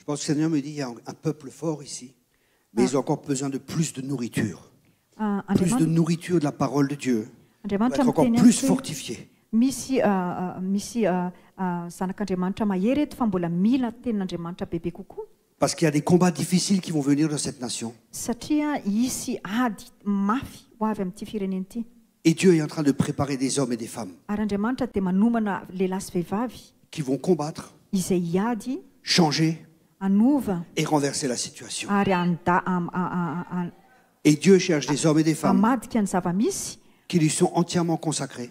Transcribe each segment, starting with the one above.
Je pense que le Seigneur me dit, il y a un peuple fort ici, mais ils ont encore besoin de plus de nourriture. Plus de nourriture de la parole de Dieu. Pour être encore plus fortifiés. Misy zanak'Andriamanitra mahery eto fa mbola mila tenin'Andriamanitra bebe kokoa. Parce qu'il y a des combats difficiles qui vont venir dans cette nation. Satria hisy ady mafy ho avy amin'ity firenena ity. Et Dieu est en train de préparer des hommes et des femmes Ary Andriamanitra dia manomana lehilahy sy vehivavy qui vont combattre, izay hiady, changer anova et renverser la situation. ary Et Dieu cherche des hommes et des femmes hamadika ny zava-misy. qui lui sont entièrement consacrés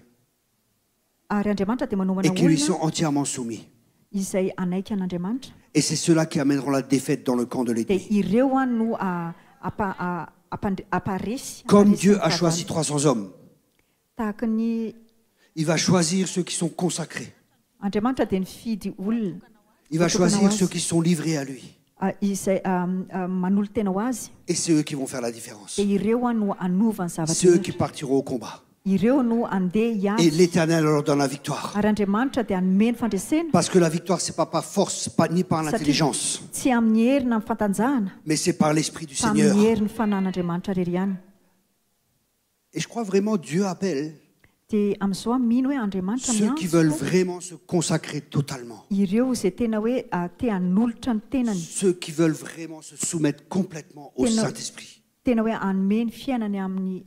Ary Andriamanitra dia manomana et qui lui olona sont entièrement soumis. izay anaiky an'Andriamanitra. Et c'est ceux-là qui amèneront la défaite dans le camp de Dia l'ennemi. ireo no aparesy. Comme Dieu a choisi 300 hommes, tahaka ny il va choisir ceux qui sont consacrés. Andriamanitra dia nifidy olona Il va choisir ceux qui sont livrés à lui. izay manolo tena ho azy. Et c'est eux qui vont faire la différence. Dia ireo no anova ny C'est eux zavatra. qui partiront au combat. Ireo no andeha Et hiady. l'Éternel leur donne la victoire. Ary Andriamanitra dia hanome ny fandresena. Parce que la victoire, ce n'est pas par force, ni par l'intelligence, Tsy amin'ny hery na amin'ny fantanjahana mais c'est par l'Esprit du fa Seigneur. amin'ny hery ny fanan'Andriamanitra rery ihany. Et je crois vraiment Dieu appelle Dia amin'izao mino hoe Andriamanitra ceux qui veulent miantso vraiment se consacrer totalement. ireo izay tena hoe te hanolotra ny tenany, Ceux qui veulent vraiment se soumettre complètement au Saint-Esprit. tena hoe hanome ny fiainany amin'ny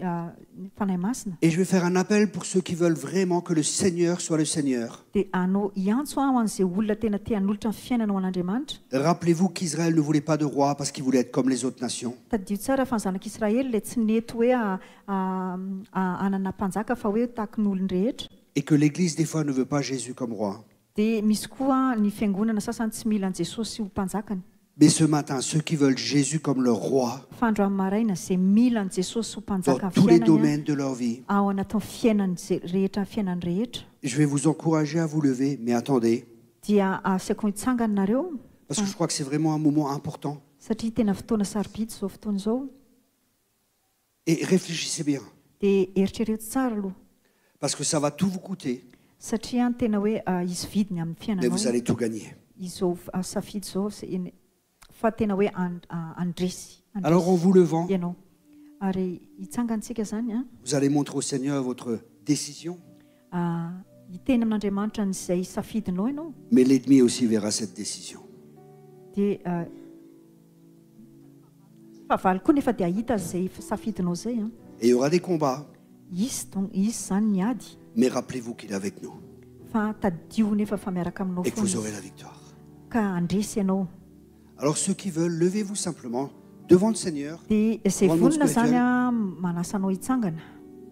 fanahy masina. Et je vais faire un appel pour ceux qui veulent vraiment que le Seigneur soit le Seigneur. Dia anao hiantso ho an'izay olona tena te hanolotra ny fiainana ho an'Andriamanitra. Rappelez-vous qu'Israël ne voulait pas de roi parce qu'il voulait être comme les autres nations. Taddio tsara fa ny zanak'Israely ilay tsy neto hoe hanana mpanjaka fa hoe tahaka ny olony rehetra. Et que l'Église, des fois, ne veut pas Jésus comme roi. Dia misy koa ny fiangonana sasany tsy mila an' Jesosy ho mpanjakany. Mais ce matin, ceux qui veulent Jésus comme leur roi, Fa androany maraina izay mila an' Jesosy ho mpanjaka dans ny tous les fiainany domaines de leur vie, ao anatin'ny fiainany rehetra, fiainany rehetra, je vais vous encourager à vous lever, mais attendez, dia asiako hitsangana nareo parce que je crois que c'est vraiment un moment important. satria tena fotoana sarobidy izao fotoana izao. Et réfléchissez bien, Dia eritrereto tsara aloha parce que ça va tout vous coûter, satria tena hoe izy vidiny amin'ny mais vous fiainanao allez tout gagner. izao safidy izao fa tena hoe andresy Alors en vous levant, ianao. Ary hitsangantsika zany vous allez montrer au Seigneur votre décision, hiteny amin'Andriamanitra n'izay safidinao ianao. mais l'ennemi aussi verra cette décision. Dia favaly koa nefa dia ahita izay safidinao izay Et il y aura des combats, izy zany niady mais rappelez-vous qu'il est avec nous fa tadio nefa fa miaraka aminao et que vous foana aurez izy. la victoire. Ka andresy ianao. Alors ceux qui veulent, levez-vous simplement devant le Seigneur. Dia izay Dans le monde vonona zany spirituel. manasa anao hitsangana.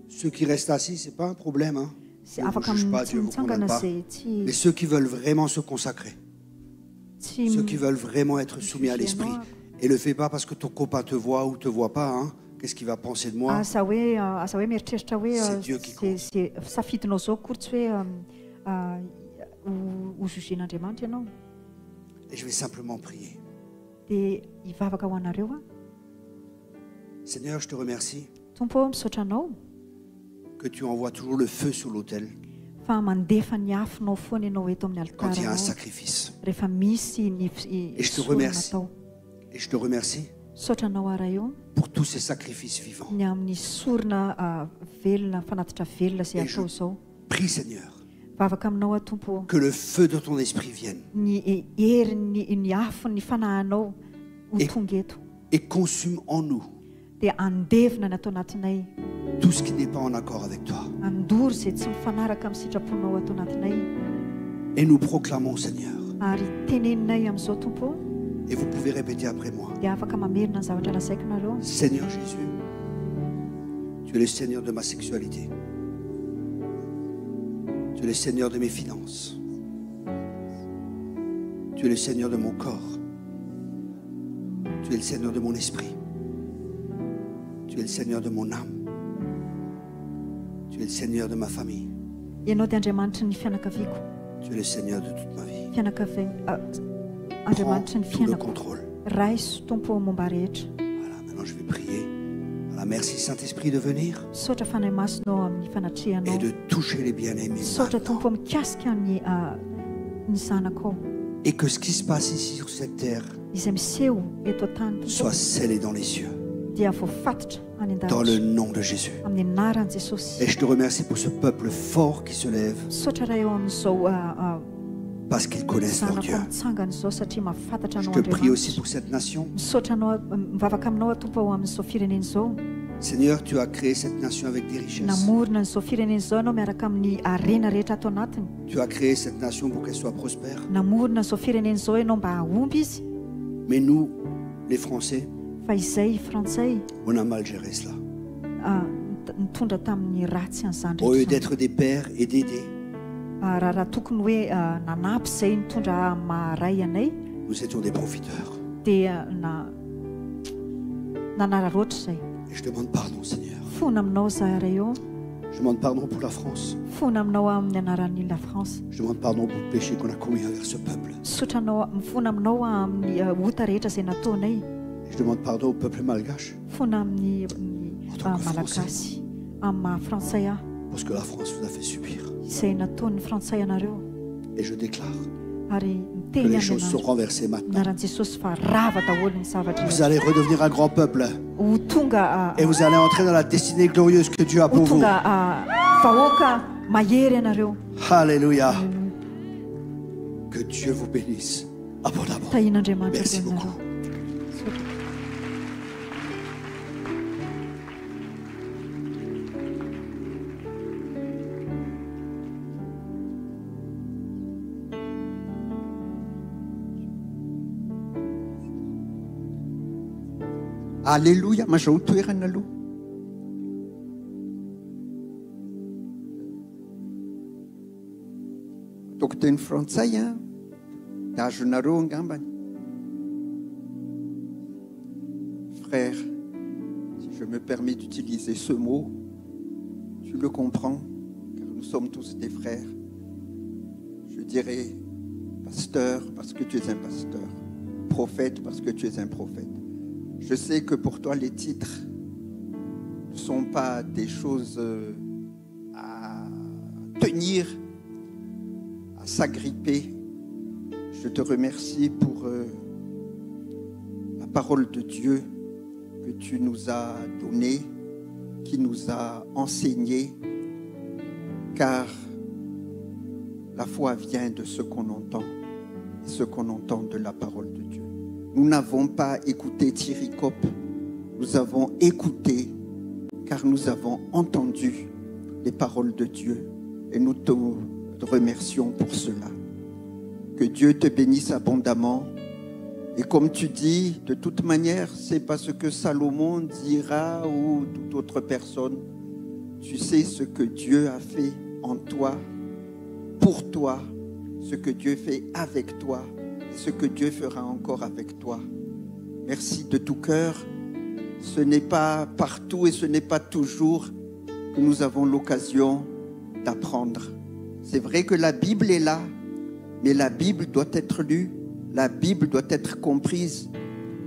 Ceux qui restent assis, ce n'est pas un problème. Hein. Sy Ne vous afaka juge pas, tsy Dieu ne vous condamne mitsangana pas. izay Mais tsy ceux qui veulent vraiment se consacrer, tsy ceux qui veulent vraiment être soumis à l'Esprit. Et ne le fais pas parce que ton copain te voit ou te voit pas. Hein. Qu'est-ce qu'il va penser de moi? asa hoe mieritreritra hoe C'est Dieu qui compte. zay safidinao zao kory tsy hoe ho jugen'Andriamanitra ianao. Et je vais simplement prier. Dia hivavaka ho anareo Seigneur, je te remercie Tompo misaotra anao que tu envoies toujours le feu sur l'autel fa mandefa ny afonao foana ianao eto amin'ny quand il y a un altaranao sacrifice. rehefa misy Et je te sorona remercie. natao. Et je te remercie Misaotra anao ara eo pour tous ces sacrifices vivants. ny amin'ny sorona velona fanatitra velona izay Et je atao izao. prie, Seigneur, Vavaka aminao Tompo, que le feu de ton esprit vienne ny hery ny afony ny fanahinao ho Et- tonga eto et consume en nous dia andevina ny atao anatinay, tout ce qui n'est pas en accord avec toi. andory izay tsy mifanaraka amin'ny sitraponao atao anatinay. Et nous proclamons, Seigneur, Ary teneninay amin'izao Tompo, et vous pouvez répéter après moi, dia afaka mamerina ny zavatra lasaiko nareo. Seigneur Jésus, tu es le Seigneur de ma sexualité. Tu es le Seigneur de mes finances. Tu es le Seigneur de mon corps. Tu es le Seigneur de mon esprit. Tu es le Seigneur de mon âme. Tu es le Seigneur de ma famille. Ianao dia Andriamanitra ny fianakaviako, Tu es le Seigneur de toute ma vie. Andriamanitra ny Prends tout le fianako. contrôle. Raiso Tompo momba rehetra. Voilà, maintenant je vais prier. Voilà, merci Saint-Esprit de venir Misaotra fanahy masonao amin'ny et fanatrehanao. de toucher les bien-aimés. Misaotra maintenant. Tompo mikasika ny zanakao. Et que ce qui se passe ici sur cette terre izay miseho eto an-tany soit scellé dans les cieux. dia voafatotra any Dans le an-danitra nom de Jésus. amin'ny anaran'i Jesosy. Et je te remercie pour ce peuple fort qui se lève Misaotra raha eo amin'izao parce qu'ils connaissent leur zanako Dieu. mitsangana izao satria mahafantatra Je anao te prie aussi Andriamanitra. pour cette nation. Misaotra anao mivavaka aminao atompo ao amin'izao firenena izao. Seigneur, tu as créé cette nation avec des richesses. Namorona n'izao firenena izao ianao miaraka amin'ny arena rehetra ato anatiny. Tu as créé cette nation pour qu'elle soit prospère. Namorona n'izao firenena izao ianao mba hahomby izy. Mais nous, les Français, Fa izay Frantsay on a mal géré cela. nitondra tamin'ny ratsy an'izany Au lieu rehetra. d'être des pères et d'aider, Raha tokony hoe nanampy izay nitondra maharay anay nous étions des profiteurs. dia nanararoatra izay. Et je demande pardon, Seigneur. Fona aminao zahay eo. Je demande pardon pour la France. Fona aminao amin'ny anaran'ny la France. Je demande pardon pour le péché qu'on a commis envers ce peuple. Fona aminao amin'ny ota rehetra izay nataonay. Et je demande pardon au peuple malgache Fona amin'ny tant que malagasy amin'ny maha-frantsay ahy pour ce que la France vous a fait subir. izay nataon'ny frantsay anareo. Et je déclare Ary que miteny les choses sont amin'ny renversées maintenant. anaran'i Jesosy fa rava daholo ny zavatra Vous allez redevenir un grand peuple ho tonga et vous allez entrer dans la destinée glorieuse que Dieu a ho pour vous. tonga vahoaka mahery ianareo. Alléluia. Que Dieu vous bénisse abondamment. Tahin'Andriamanitra Merci ianareo. beaucoup. Alléluia, mazao toerana aloha. Ataoko teny frantsay da azonareo angambany. Frère, si je me permets d'utiliser ce mot, tu le comprends, car nous sommes tous des frères. Je dirais pasteur parce que tu es un pasteur, prophète parce que tu es un prophète. Je sais que pour toi, les titres ne sont pas des choses à tenir, à s'agripper. Je te remercie pour la parole de Dieu que tu nous as donnée, qui nous a enseignée, car la foi vient de ce qu'on entend, et ce qu'on entend de la parole de Dieu. Nous n'avons pas écouté Thierry Kopp, nous avons écouté car nous avons entendu les paroles de Dieu et nous te remercions pour cela. Que Dieu te bénisse abondamment et comme tu dis, de toute manière, c'est pas ce que Salomon dira ou toute autre personne. Tu sais ce que Dieu a fait en toi, pour toi, ce que Dieu fait avec toi. Ce que Dieu fera encore avec toi. Merci de tout cœur. Ce n'est pas partout et ce n'est pas toujours que nous avons l'occasion d'apprendre. C'est vrai que la Bible est là, mais la Bible doit être lue, la Bible doit être comprise.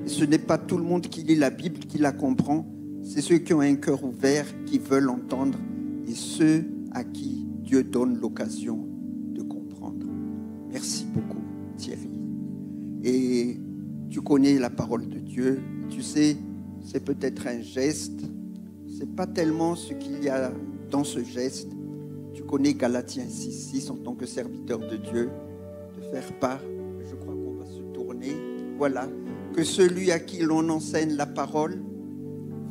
Et ce n'est pas tout le monde qui lit la Bible qui la comprend, c'est ceux qui ont un cœur ouvert, qui veulent entendre, et ceux à qui Dieu donne l'occasion de comprendre. Merci beaucoup, Thierry. Et tu connais la parole de Dieu, tu sais, c'est peut-être un geste, c'est pas tellement ce qu'il y a dans ce geste. Tu connais Galatiens 6:6 en tant que serviteur de Dieu, de faire part, je crois qu'on va se tourner, voilà, que celui à qui l'on enseigne la parole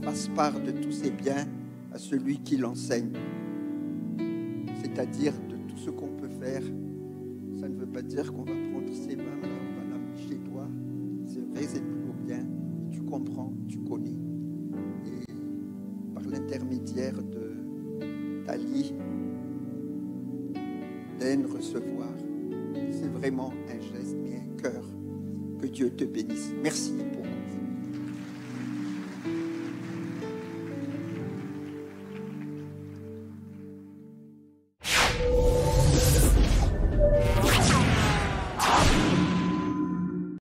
fasse part de tous ses biens à celui qui l'enseigne. C'est-à-dire de tout ce qu'on peut faire. Ça ne veut pas dire qu'on va prendre ses mains, là, on va l'amener chez toi. C'est vrai, c'est toujours bien. Tu comprends, tu connais. Et par l'intermédiaire de Tali, d'aine recevoir, c'est vraiment un geste et un cœur. Que Dieu te bénisse. Merci beaucoup.